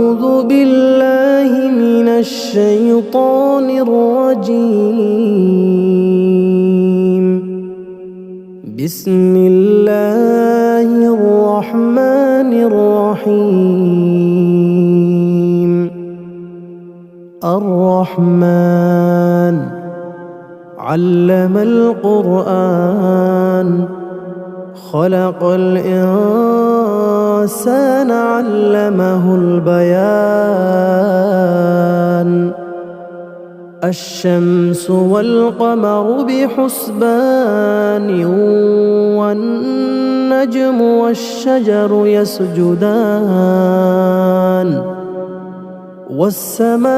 أعوذ بالله من الشيطان الرجيم. بسم الله الرحمن الرحيم. الرحمن علم القرآن خلق الإنسان علمه البيان. الشمس والقمر بحسبان والنجم والشجر يسجدان. والسماء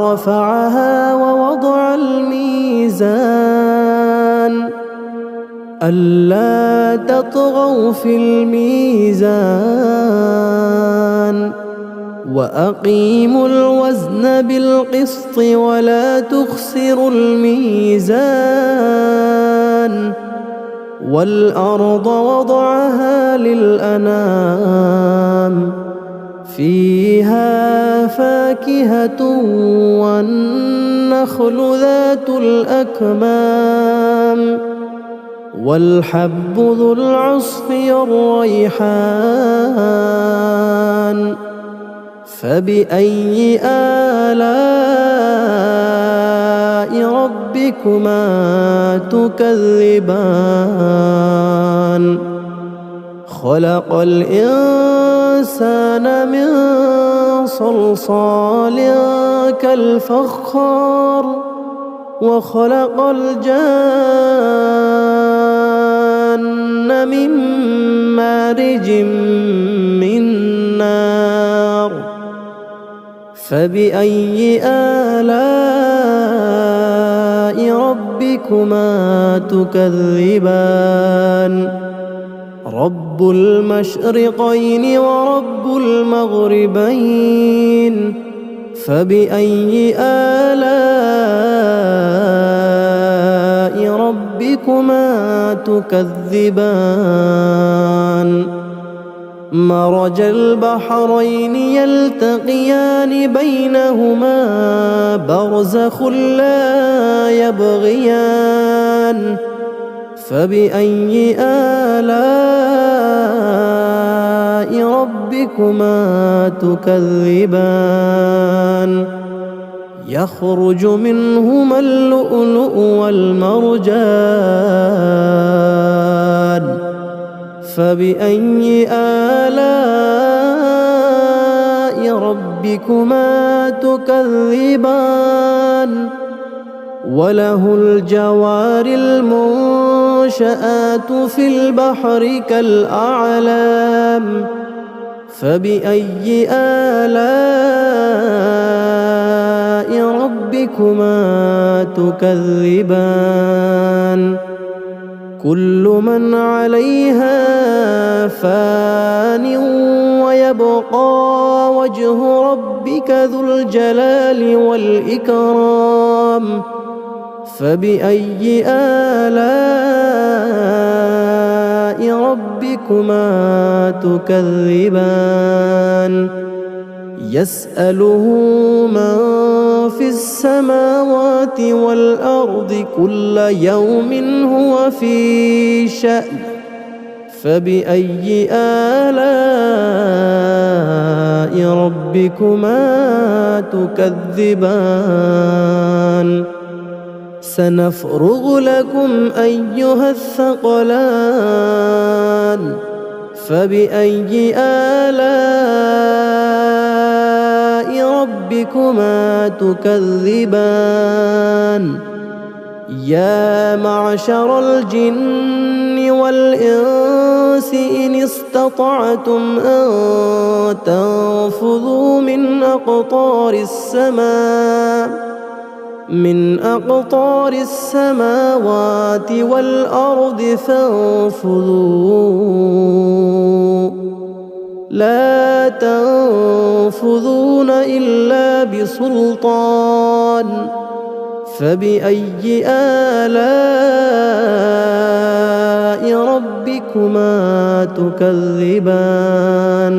رفعها ووضع الميزان ألا تطغوا في الميزان وأقيموا الوزن بالقسط ولا تخسروا الميزان. والأرض وضعها للأنام فيها فاكهة والنخل ذات الأكمام والحب ذو العصف والريحان. فبأي آلاء ربكما تكذبان؟ خلق الإنسان من صلصال كالفخار وخلق الجان من مارج من نار. فبأي آلاء ربكما تكذبان؟ رب المشرقين ورب المغربين. فبأي آلاء ربكما تكذبان؟ مرج البحرين يلتقيان بينهما برزخ لا يبغيان. فبأي آلاء ربكما تكذبان؟ يخرج منهما اللؤلؤ والمرجان. فبأي آلاء ربكما تكذبان؟ وله الجوار المنشآت في البحر كالأعلام. فبأي آلاء ربكما تكذبان؟ كل من عليها فان ويبقى وجه ربك ذو الجلال والإكرام. فبأي آلاء ربكما تكذبان؟ يسأله من في السماوات والأرض كل يوم هو في شأن. فبأي آلاء ربكما تكذبان؟ سنفرغ لكم أيها الثقلان. فبأي آلاء ربكما تكذبان؟ يا معشر الجن والإنس إن استطعتم أن تنفذوا من أقطار السماوات والأرض فانفذوا لا تنفذون إلا بسلطان. فبأي آلاء ربكما تكذبان؟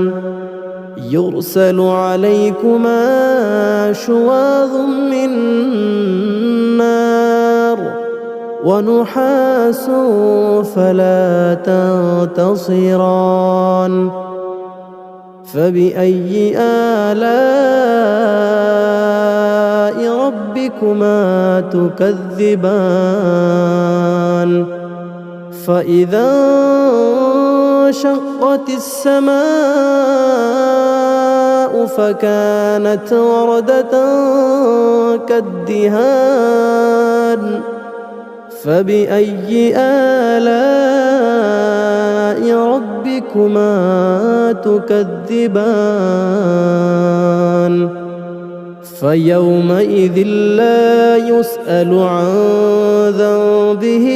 يرسل عليكما شواظ من نار ونحاس فلا تنتصران فبأي آلاء ربكما تكذبان فإذا انشقت السماء فكانت وردة كالدهان فبأي آلاء ربكما تكذبان فيومئذ لا يسأل عن ذنبه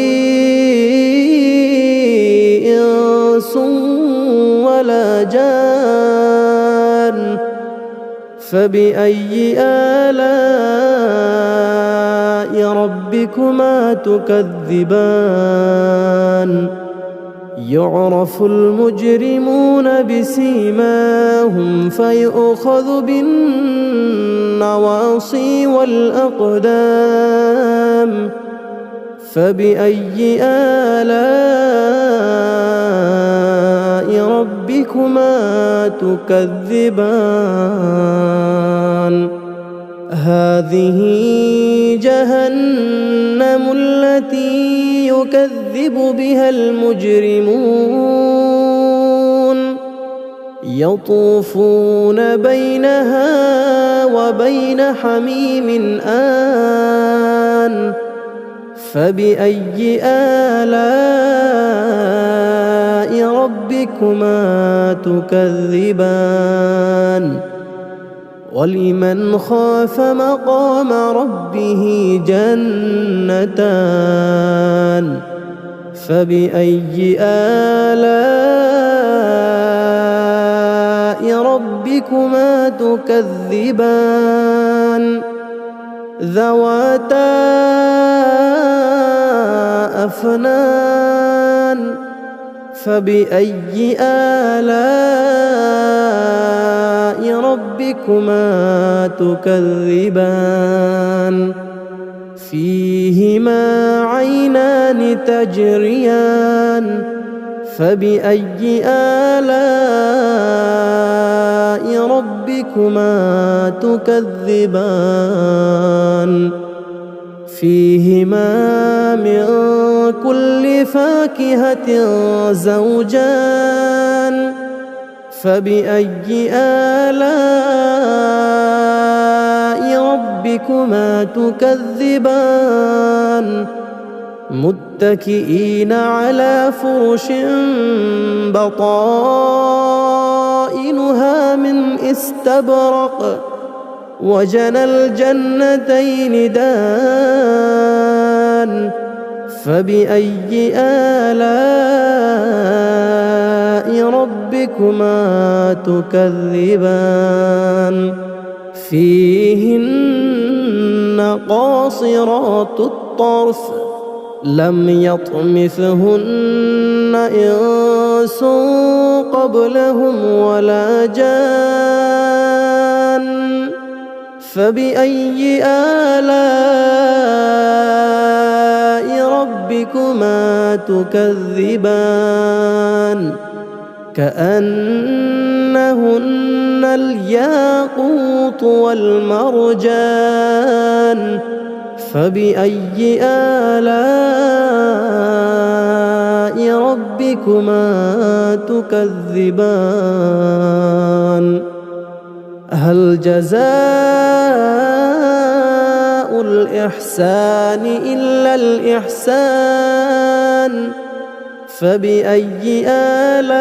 إنس ولا جان فبأي آلاء ربكما تكذبان يعرف المجرمون بسيماهم فيؤخذ بالنواصي والأقدام فبأي آلاء ربكما تكذبان هذه جهنم التي يكذب بها المجرمون يطوفون بينها وبين حميم آن فبأي آلاء ربكما تكذبان ولمن خاف مقام ربه جنتان فبأي آلاء ربكما تكذبان ذواتا أفنان فبأي آلاء ربكما تكذبان فيهما عينان تجريان فبأي آلاء ربكما تكذبان فيهما من كل فاكهة زوجان فبأي آلاء ربكما تكذبان متكئين على فرش بطائنها من استبرق وجنى الجنتين دان فبأي آلاء ربكما تكذبان فيهن قاصرات الطرف لم يطمثهن إنس قبلهم ولا جان فبأي آلاء ربكما تكذبان كأنهن الياقوت والمرجان فبأي آلاء ربكما تكذبان هل جزاء الإحسان إلا الإحسان فبأي آلاء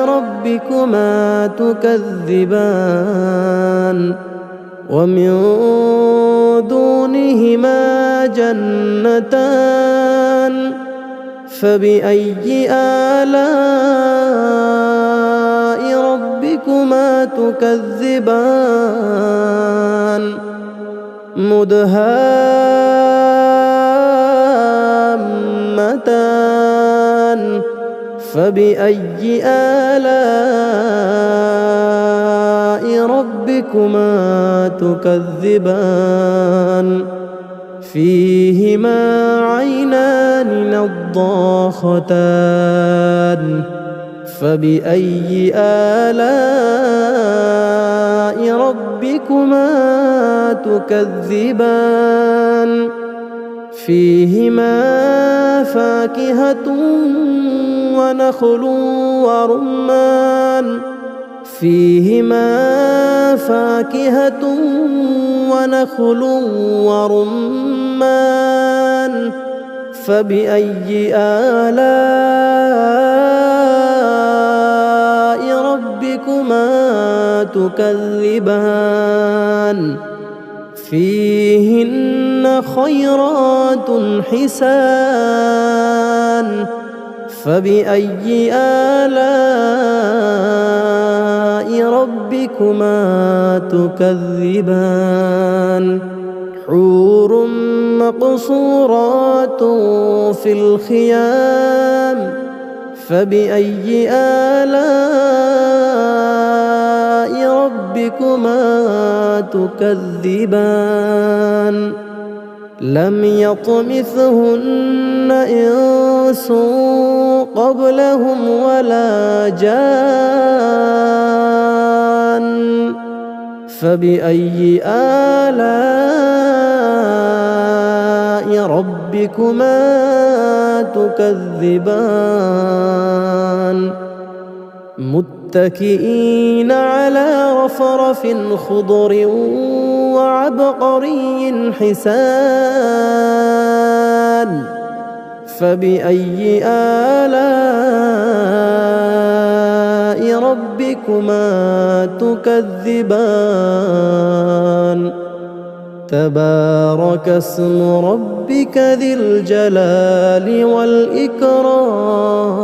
ربكما تكذبان ومن دونهما جنتان فبأي آلاء ربكما تكذبان مدهامتان فبأي آلاء ربكما تكذبان فيهما عينان نضاختان فبأي آلاء ربكما تكذبان فيهما فاكهة ونخل ورمان فيهما فاكهة ونخل ورمان فبأي آلاء ربكما تكذبان فيهن خيرات حسان فبأي آلاء ربكما تكذبان حور مقصورات في الخيام فبأي آلاء ربكما تكذبان لم يطمثهن إنس قبلهم ولا جان فبأي آلاء ربكما تكذبان متكئين على رفرف خضر وعبقري حسان فبأي آلاء ربكما تكذبان تبارك اسم ربك ذي الجلال والإكرام